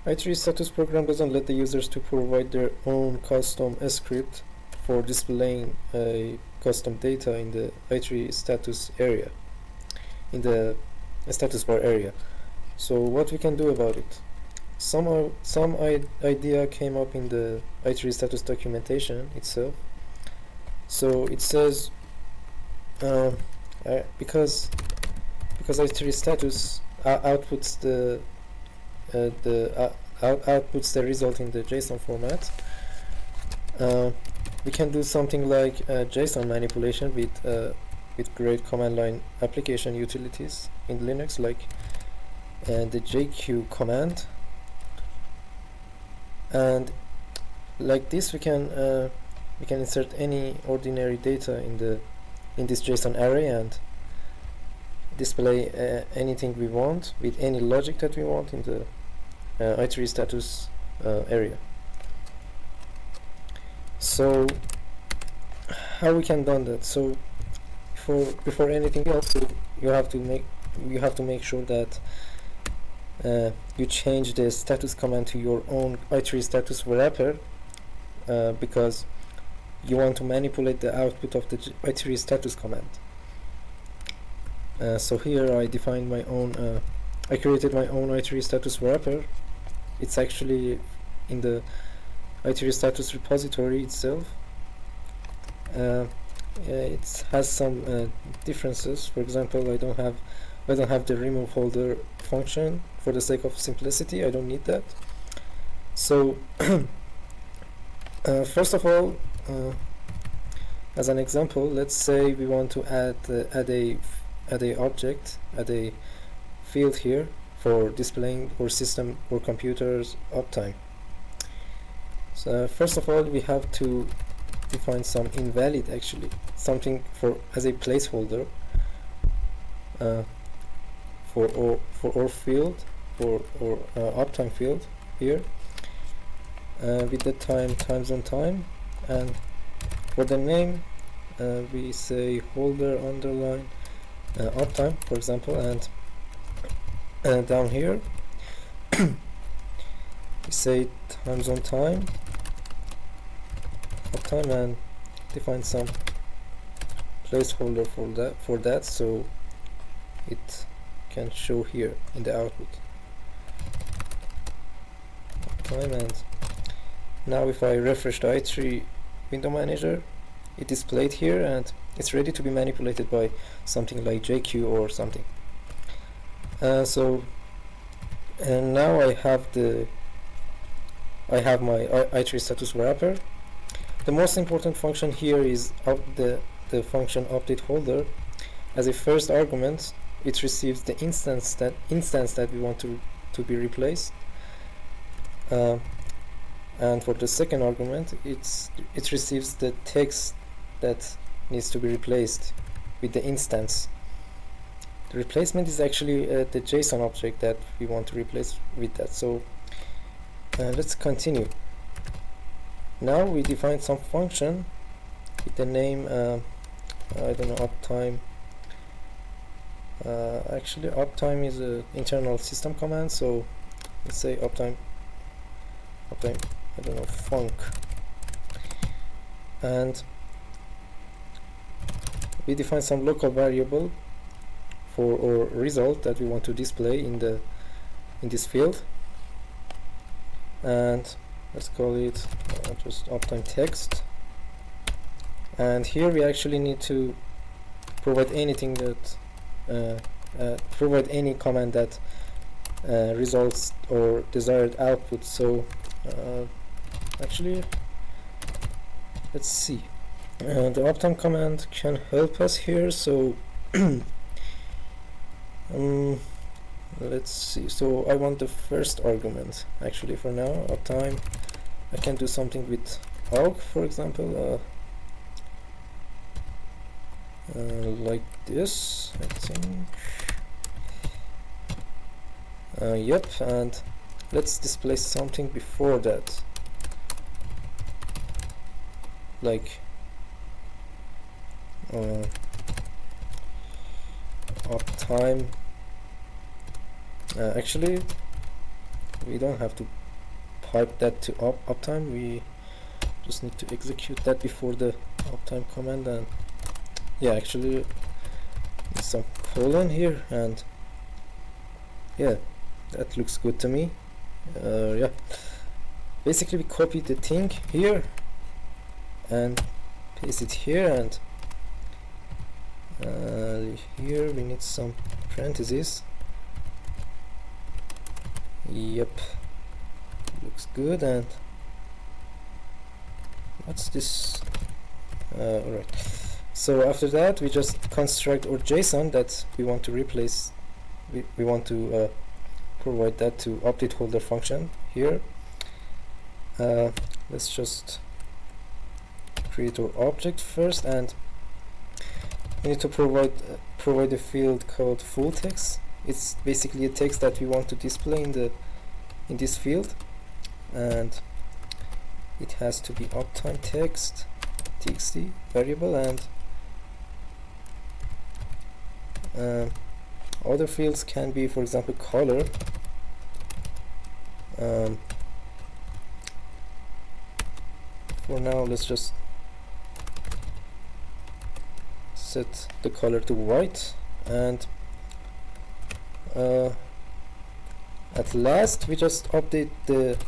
i3status program doesn't let the users to provide their own custom script for displaying a custom data in the i3status area, in the status bar area. So what we can do about it? Some idea came up in the i3status documentation itself. So it says because i3status outputs outputs the result in the JSON format, we can do something like JSON manipulation with great command line application utilities in Linux, like the JQ command, and like this we can insert any ordinary data in this JSON array and display anything we want with any logic that we want in the i3status area. So how we can do that? So before anything else, you have to make sure that you change the status command to your own i3status wrapper, because you want to manipulate the output of the i3status command. So here I defined my own, I created my own i3status wrapper. It's actually in the i3status repository itself. It has some differences. For example, I don't have the remove folder function. For the sake of simplicity, I don't need that. So first of all, as an example, let's say we want to add a object, add a field here for displaying our system or computer's uptime. So first of all, we have to define some invalid, actually something as a placeholder for our field, for our uptime field here, with the times on time, and for the name we say holder underline uptime, for example, and down here we say times on time uptime, and define some placeholder for that so it can show here in the output uptime. And now if I refresh the i3 window manager, it displayed here and it's ready to be manipulated by something like JQ or something. And now I have my i3status wrapper. The most important function here is the function update holder. As a first argument, it receives the instance that we want to be replaced, and for the second argument, it receives the text that needs to be replaced with the instance. The replacement is actually the JSON object that we want to replace with that. So let's continue. Now we define some function with the name I don't know, uptime. Actually uptime is an internal system command, so let's say uptime I don't know, func, and we define some local variable for our result that we want to display in this field, and let's call it just uptime text. And here we actually need to provide anything that provide any command that results or desired output. So actually let's see, the uptime command can help us here. So let's see, so I want the first argument actually for now, uptime. I can do something with aug, for example, like this, I think. Yep, and let's display something before that, like uptime. Actually, we don't have to pipe that to uptime. We just need to execute that before the uptime command. And yeah, actually some colon here, and yeah, that looks good to me. Yeah, basically we copy the thing here and paste it here, and here we need some parentheses. Yep, looks good. And what's this? Alright, so after that we just construct our JSON that we want to replace. We want to provide that to update holder function here. Let's just create our object first, and we need to provide a field called full text. It's basically a text that we want to display in this field, and it has to be uptime text txt variable, and other fields can be, for example, color. For now, let's just set the color to white, and at last we just update the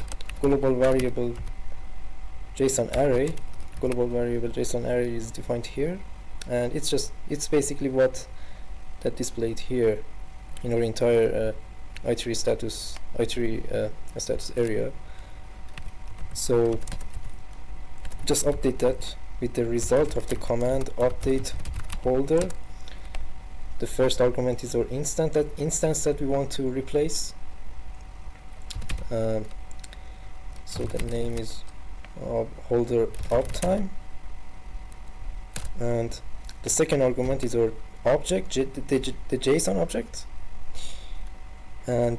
global variable JSON array. Global variable JSON array is defined here, and it's basically what that displayed here in our entire i3 status area. So just update that with the result of the command update holder. The first argument is our instance that we want to replace. So the name is holder uptime, and the second argument is our object, the JSON object, and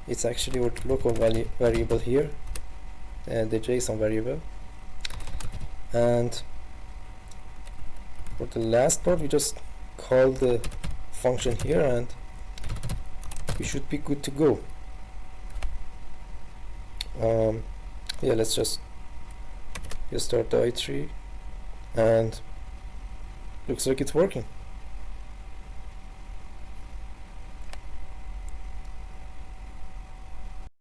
it's actually our local variable here, the JSON variable. And for the last part, we just call the function here, and we should be good to go. Yeah, let's just start the i3, and looks like it's working.